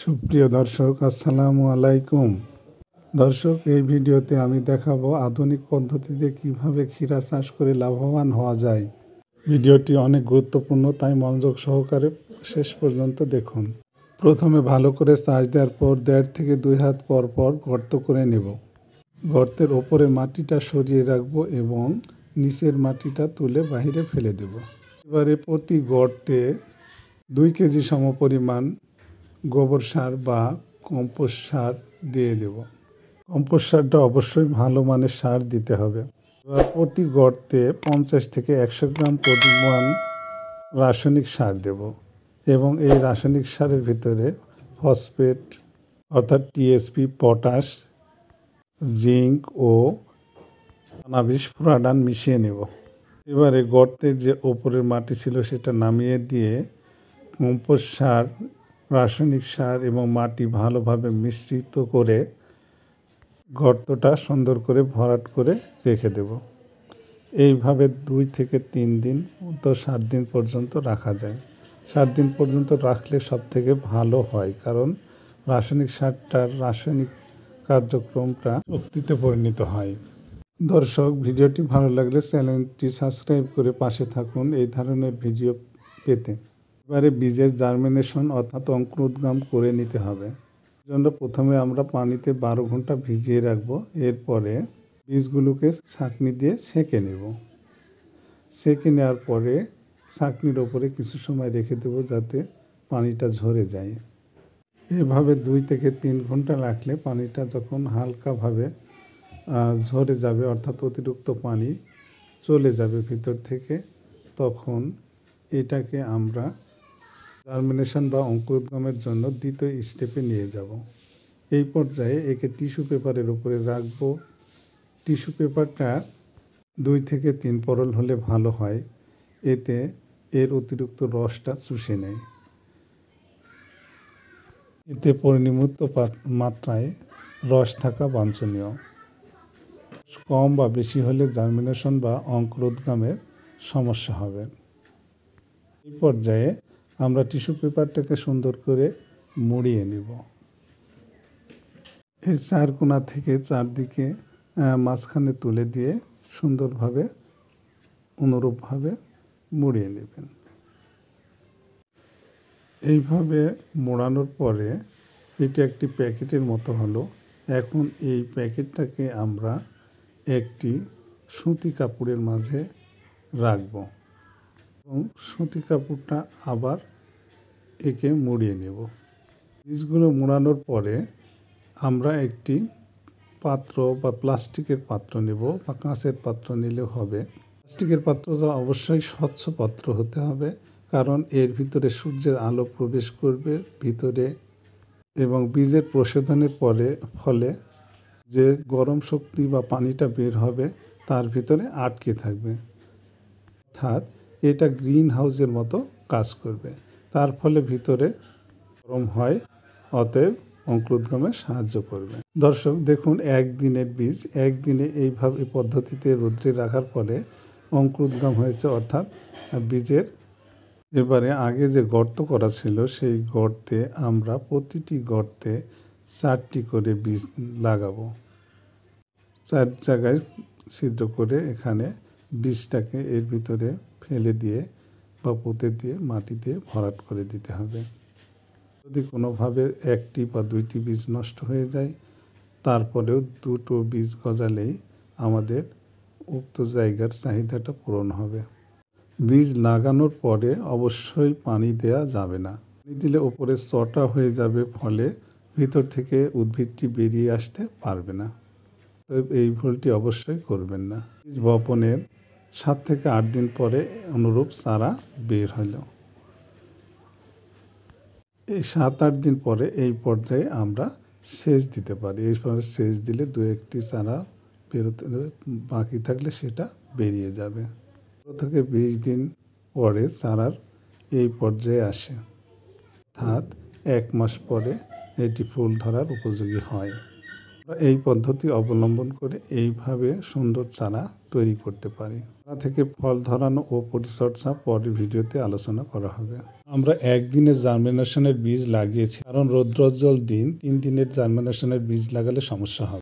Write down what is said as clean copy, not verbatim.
সুপ্রিয় দর্শক, আসসালামু আলাইকুম। দর্শক, এই ভিডিওতে আমি দেখাবো আধুনিক পদ্ধতিতে কিভাবে ক্ষীরা চাষ করে লাভবান হওয়া যায়। ভিডিওটি অনেক গুরুত্বপূর্ণ, তাই মনোযোগ সহকারে শেষ পর্যন্ত দেখুন। প্রথমে ভালো করে চাষ দেওয়ার পর 1.5 থেকে 2 হাত পর পর গর্ত করে নেব। গর্তের ওপরে মাটিটা সরিয়ে রাখবো এবং নিচের মাটিটা তুলে বাইরে ফেলে দেব। এবারে প্রতি গর্তে 2 কেজি সমপরিমাণ গোবর সার বা কম্পোস্ট সার দিয়ে দেব। কম্পোস্ট সারটা অবশ্যই ভালো মানের সার দিতে হবে। এবার প্রতি গর্তে 50 থেকে 100 গ্রাম পরিমাণ রাসায়নিক সার দেব এবং এই রাসায়নিক সারের ভিতরে ফসফেট অর্থাৎ টিএসপি, পটাশ, জিঙ্ক ও কানাবিস ফুরাডান মিশিয়ে নেব। এবারে গর্তের যে ওপরের মাটি ছিল সেটা নামিয়ে দিয়ে কম্পোস্ট সার, রাসায়নিক সার এবং মাটি ভালোভাবে মিশ্রিত করে গর্তটা সুন্দর করে ভরাট করে রেখে দেব। এইভাবে 2 থেকে 3 দিন তো 7 দিন পর্যন্ত রাখা যায়। 7 দিন পর্যন্ত রাখলে সব থেকে ভালো হয়, কারণ রাসায়নিক সারটার রাসায়নিক কার্যক্রমটা শক্তিতে পরিণত হয়। দর্শক, ভিডিওটি ভালো লাগলে চ্যানেলটি সাবস্ক্রাইব করে পাশে থাকুন এই ধরনের ভিডিও পেতে। এবারে বীজের জার্মিনেশন অর্থাৎ অঙ্কুরোদ্গম করে নিতে হবে। জন্য প্রথমে আমরা পানিতে 12 ঘন্টা ভিজিয়ে রাখবো। এরপরে বীজগুলোকে ছাঁকনি দিয়ে ছেঁকে নেব। ছেঁকে নেওয়ার পরে ছাঁকনির ওপরে কিছু সময় রেখে দেব যাতে পানিটা ঝরে যায়। এভাবে 2 থেকে 3 ঘন্টা রাখলে পানিটা যখন হালকাভাবে ঝরে যাবে অর্থাৎ অতিরিক্ত পানি চলে যাবে ভিতর থেকে, তখন এটাকে আমরা জার্মিনেশন বা অঙ্কুরোদ্গমের জন্য দ্বিতীয় স্টেপে নিয়ে যাব। এই পর্যায়ে একে টিস্যু পেপারের উপরে রাখবো। টিস্যু পেপারটা 2 থেকে 3 পরল হলে ভালো হয়, এতে এর অতিরিক্ত রসটা চুষে নেয়। এতে পরিমিত মাত্রায় রস থাকা বাঞ্ছনীয়। কম বা বেশি হলে জার্মিনেশন বা অঙ্কুরোদ্গমের সমস্যা হবে। এই পর্যায়ে আমরা টিস্যু পেপারটাকে সুন্দর করে মুড়িয়ে নেব। এর 4 কোণা থেকে চারদিকে মাঝখানে তুলে দিয়ে সুন্দরভাবে অনুরূপভাবে মুড়িয়ে নেবেন। এইভাবে মোড়ানোর পরে এটা একটি প্যাকেটের মতো হলো। এখন এই প্যাকেটটাকে আমরা একটি সুতি কাপড়ের মাঝে রাখব এবং সুতি কাপড়টা আবার একে মুড়িয়ে নেব। বীজগুলো মোড়ানোর পরে আমরা একটি পাত্র বা প্লাস্টিকের পাত্র নেব বা কাঁচের পাত্র নিলেও হবে। প্লাস্টিকের পাত্রটা অবশ্যই স্বচ্ছ পাত্র হতে হবে, কারণ এর ভিতরে সূর্যের আলো প্রবেশ করবে ভিতরে এবং বীজের প্রশোধনের ফলে যে গরম শক্তি বা পানিটা বের হবে তার ভিতরে আটকে থাকবে, অর্থাৎ এটা গ্রিন হাউসের মতো কাজ করবে। তার ফলে ভিতরে গরম হয়, অতএব অঙ্কুরোদ্গমে সাহায্য করবে। দর্শক দেখুন, 1 দিনের বীজ 1 দিনে এইভাবে পদ্ধতিতে রোদ্রে রাখার ফলে অঙ্কুরোদ্গম হয়েছে, অর্থাৎ বীজের। এবারে আগে যে গর্ত করা ছিল সেই গর্তে আমরা প্রতিটি গর্তে 4টি করে বীজ লাগাবো। 4 জায়গায় ছিদ্র করে এখানে বীজটাকে এর ভিতরে ফেলে দিয়ে বা পুঁতে দিয়ে মাটি দিয়ে ভরাট করে দিতে হবে। যদি কোনোভাবে 1টি বা 2টি বীজ নষ্ট হয়ে যায়, তারপরেও 2টো বীজ গজালেই আমাদের উক্ত জায়গার চাহিদাটা পূরণ হবে। বীজ লাগানোর পরে অবশ্যই পানি দেওয়া যাবে না। পানি দিলে ওপরে চটা হয়ে যাবে, ফলে ভিতর থেকে উদ্ভিদটি বেরিয়ে আসতে পারবে না। তো এই ভুলটি অবশ্যই করবেন না। বীজ বপনের 7 থেকে 8 দিন পরে অনুরূপ চারা বের হলো। এই 7-8 দিন পরে এই পর্যায়ে আমরা সেচ দিতে পারি। এরপরে সেচ দিলে 2-1টি চারা বেরোতে বাকি থাকলে সেটা বেরিয়ে যাবে। 15 থেকে 20 দিন পরে চারার এই পর্যায়ে আসে, অর্থাৎ 1 মাস পরে এটি ফুল ধরার উপযোগী হয়। এই পদ্ধতি অবলম্বন করে এইভাবে সুন্দর চারা তৈরি করতে পারি। চারা থেকে ফল ধরানো ও পরিচর্যা পরের ভিডিওতে আলোচনা করা হবে। আমরা একদিনের জার্মিনেশনের বীজ লাগিয়েছি, কারণ রৌদ্রোজ্জ্বল দিন 3 দিনের জার্মিনেশনের বীজ লাগালে সমস্যা হবে।